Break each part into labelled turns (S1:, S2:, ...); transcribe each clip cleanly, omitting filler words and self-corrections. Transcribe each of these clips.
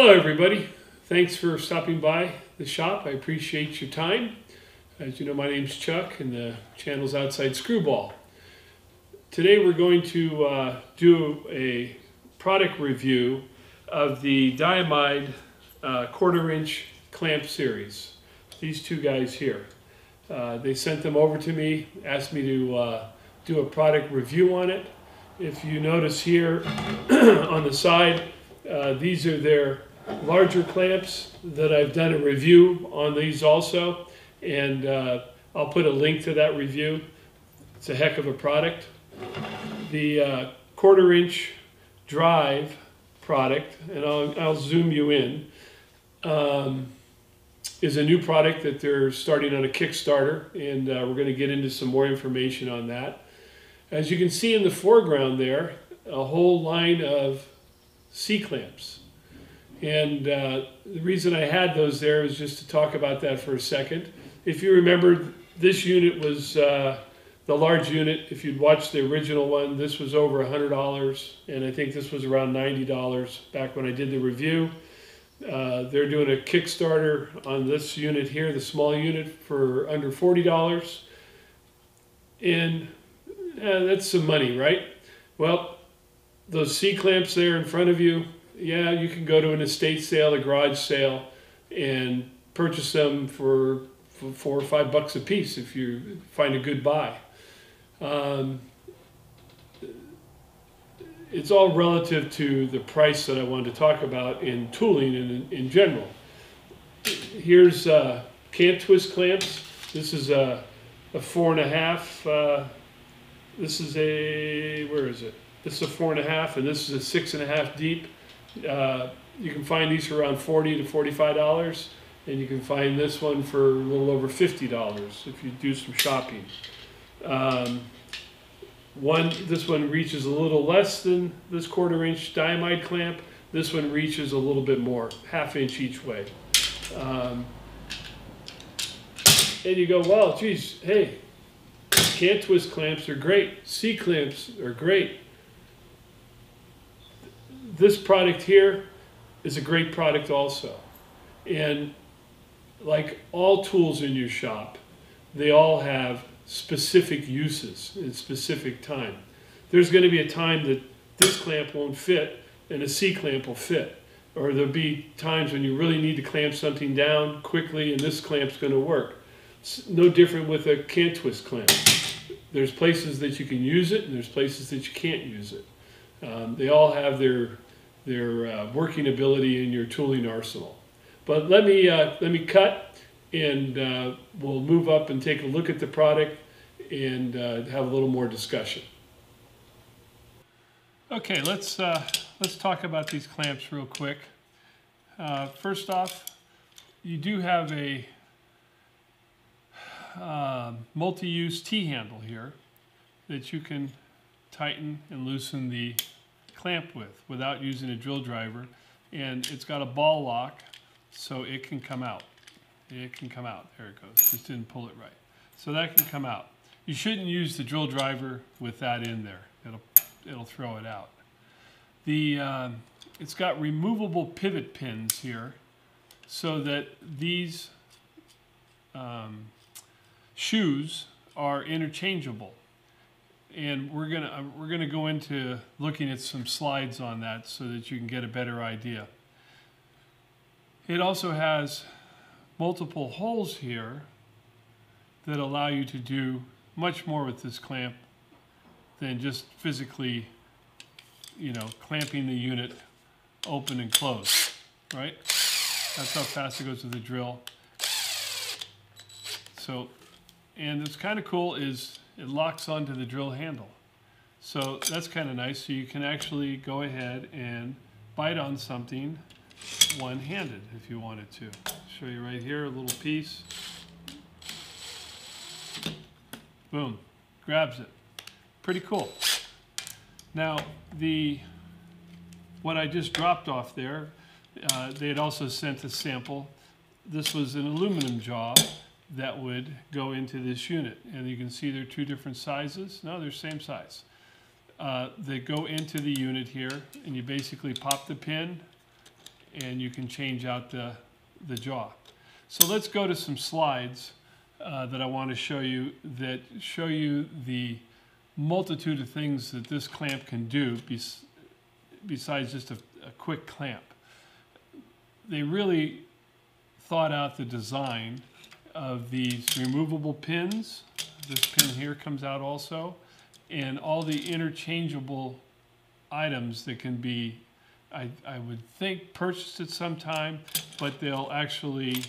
S1: Hello everybody, thanks for stopping by the shop. I appreciate your time. As you know, my name's Chuck and the channel's Outside Screwball. Today we're going to do a product review of the Dimide 1/4 inch clamp series. These two guys here. They sent them over to me, asked me to do a product review on it. If you notice here on the side, these are their larger clamps that I've done a review on these also, and I'll put a link to that review. It's a heck of a product. The 1/4 inch drive product, and I'll zoom you in, is a new product that they're starting on a Kickstarter, and we're going to get into some more information on that. As you can see in the foreground there, a whole line of C-clamps. And the reason I had those there is just to talk about that for a second. If you remember, this unit was the large unit. If you'd watched the original one, this was over $100, and I think this was around $90 back when I did the review. They're doing a Kickstarter on this unit here, the small unit, for under $40. And that's some money, right? Well, those C-clamps there in front of you, yeah, you can go to an estate sale, a garage sale, and purchase them for $4 or $5 a piece if you find a good buy. It's all relative to the price that I wanted to talk about in tooling and in general. Here's can't twist clamps. This is a 4.5. This is a, where is it? This is a 4.5, and this is a 6.5 deep. You can find these for around $40 to $45, and you can find this one for a little over $50 if you do some shopping. This one reaches a little less than this 1/4 inch Dimide clamp. This one reaches a little bit more, 1/2 inch each way. And you go, well, geez, hey, can't twist clamps are great. C clamps are great. This product here is a great product also. And like all tools in your shop, they all have specific uses in specific time. There's going to be a time that this clamp won't fit and a C clamp will fit. Or there'll be times when you really need to clamp something down quickly and this clamp's going to work. It's no different with a can't twist clamp. There's places that you can use it and there's places that you can't use it. They all have their working ability in your tooling arsenal. But let me cut, and we'll move up and take a look at the product and have a little more discussion. Okay, let's talk about these clamps real quick. First off, you do have a multi-use T-handle here that you can tighten and loosen the clamp with without using a drill driver, and it's got a ball lock so it can come out. It can come out. There it goes. Just didn't pull it right. So that can come out. You shouldn't use the drill driver with that in there. It'll throw it out. It's got removable pivot pins here so that these shoes are interchangeable. And we're gonna go into looking at some slides on that so that you can get a better idea. It also has multiple holes here that allow you to do much more with this clamp than just physically, you know, clamping the unit open and closed, right? That's how fast it goes with the drill. So, and what's kind of cool is it locks onto the drill handle. So that's kind of nice. So you can actually go ahead and bite on something one-handed if you wanted to. I'll show you right here, a little piece. Boom, grabs it. Pretty cool. Now, what I just dropped off there, they had also sent a sample. This was an aluminum jaw that would go into this unit. And you can see they're two different sizes. No, they're same size. They go into the unit here, and you basically pop the pin and you can change out the jaw. So let's go to some slides that I want to show you that show you the multitude of things that this clamp can do besides just a quick clamp. They really thought out the design of these removable pins. This pin here comes out also, and all the interchangeable items that can be, I would think, purchased at some time, but they'll actually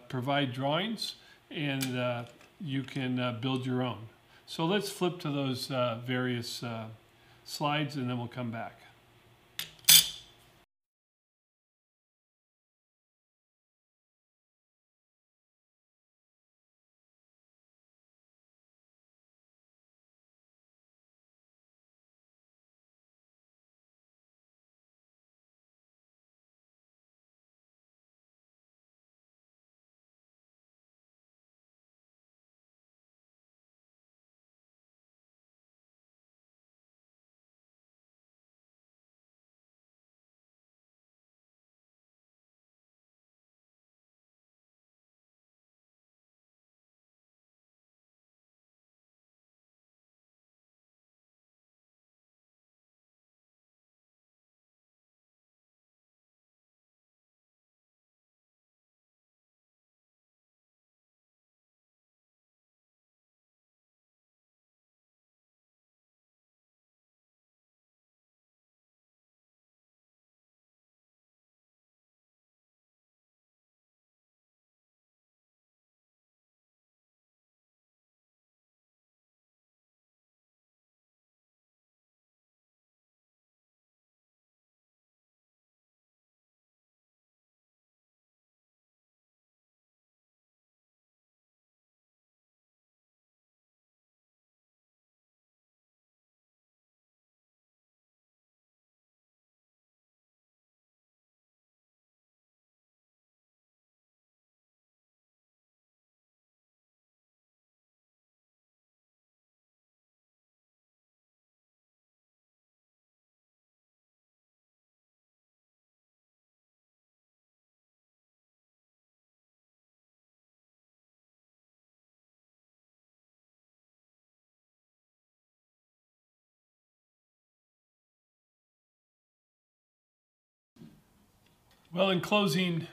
S1: provide drawings, and you can build your own. So let's flip to those various slides, and then we'll come back. Well, in closing,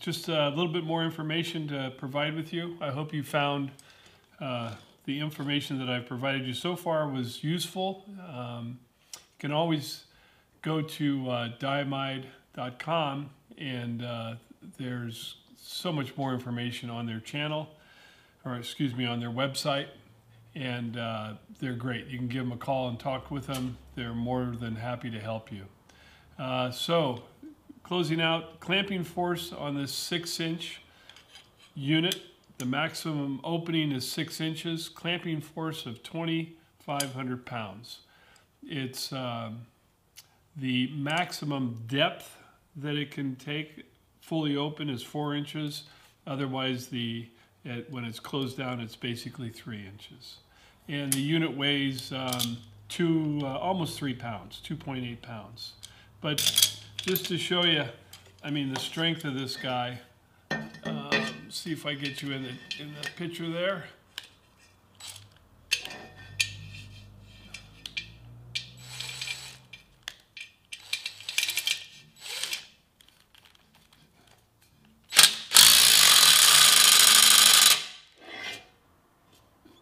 S1: just a little bit more information to provide with you. I hope you found the information that I've provided you so far was useful. You can always go to Dimide.com, and there's so much more information on their channel, or excuse me, on their website, and they're great. You can give them a call and talk with them. They're more than happy to help you. So, closing out, clamping force on this 6-inch unit. The maximum opening is 6 inches. Clamping force of 2,500 pounds. It's the maximum depth that it can take fully open is 4 inches. Otherwise, when it's closed down, it's basically 3 inches. And the unit weighs almost 3 pounds, 2.8 pounds. But just to show you, I mean, the strength of this guy, see if I get you in the picture there.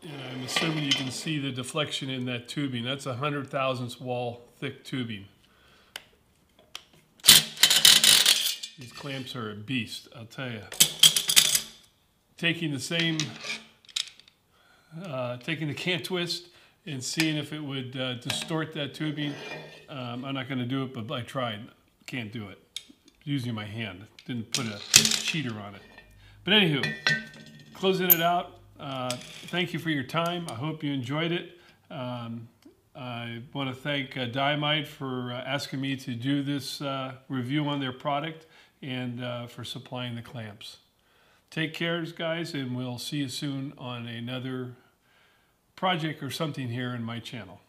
S1: And I'm assuming you can see the deflection in that tubing. That's 100 thousandths wall thick tubing. These clamps are a beast, I'll tell you. Taking the same, taking the cant twist and seeing if it would distort that tubing. I'm not going to do it, but I tried. Can't do it. Using my hand. Didn't put a cheater on it. But anywho, closing it out. Thank you for your time. I hope you enjoyed it. I want to thank Dimide for asking me to do this review on their product and for supplying the clamps. Take care, guys, and we'll see you soon on another project or something here in my channel.